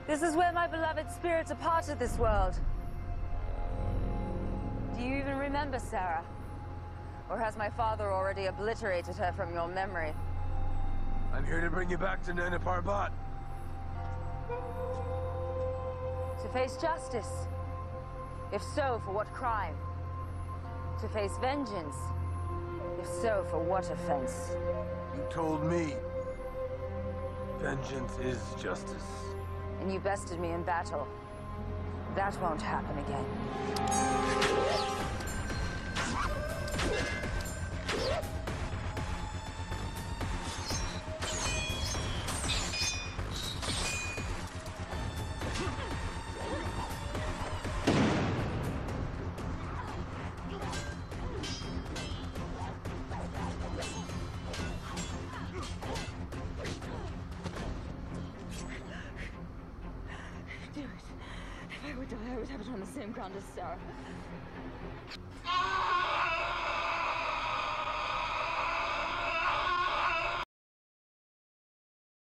This is where my beloved spirit departed this world. Do you even remember Sarah? Or has my father already obliterated her from your memory? I'm here to bring you back to Nana Parbat. To face justice? If so, for what crime? To face vengeance? If so, for what offense? You told me. Vengeance is justice. And you bested me in battle. That won't happen again. Do it. If I would die, I would have it on the same ground as Sarah.